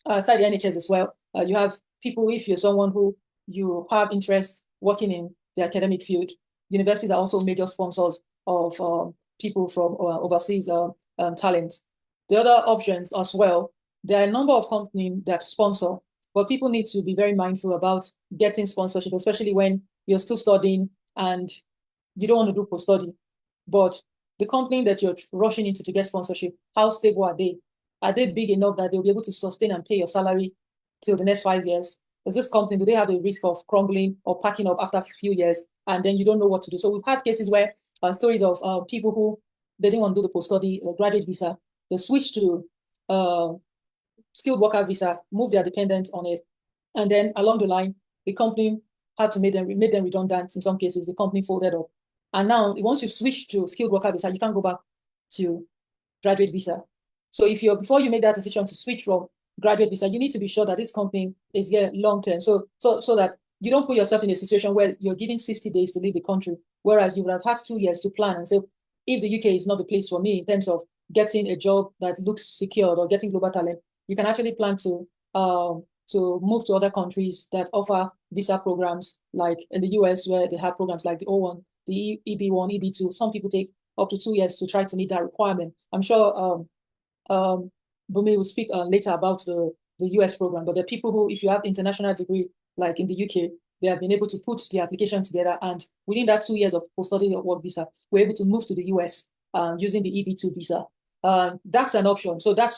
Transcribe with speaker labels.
Speaker 1: aside the NHS as well, you have people, if you're someone who you have interest working in the academic field, universities are also major sponsors of people from overseas talent. The other options as well, there are a number of companies that sponsor, but people need to be very mindful about getting sponsorship, especially when you're still studying and you don't want to do post-study. But the company that you're rushing into to get sponsorship, how stable are they? Are they big enough that they'll be able to sustain and pay your salary till the next 5 years? Is this company, do they have a risk of crumbling or packing up after a few years and then you don't know what to do? So we've had cases where stories of people who they didn't want to do the post-study graduate visa, they switched to uh, skilled worker visa, moved their dependents on it, and then along the line, the company had to make them redundant. In some cases, the company folded up. And now, once you switch to skilled worker visa, you can't go back to graduate visa. So if you're before you make that decision to switch from graduate visa, you need to be sure that this company is here long term. So that you don't put yourself in a situation where you're given 60 days to leave the country, whereas you would have had 2 years to plan and say, if the UK is not the place for me in terms of getting a job that looks secured or getting global talent, you can actually plan to move to other countries that offer visa programs, like in the US where they have programs like the O1, the EB1, EB2. Some people take up to 2 years to try to meet that requirement. I'm sure Bumi will speak later about the US program, but the people who, if you have international degree, like in the UK, they have been able to put the application together, and within that 2 years of post-study work visa, we're able to move to the US using the EB2 visa. That's an option. So that's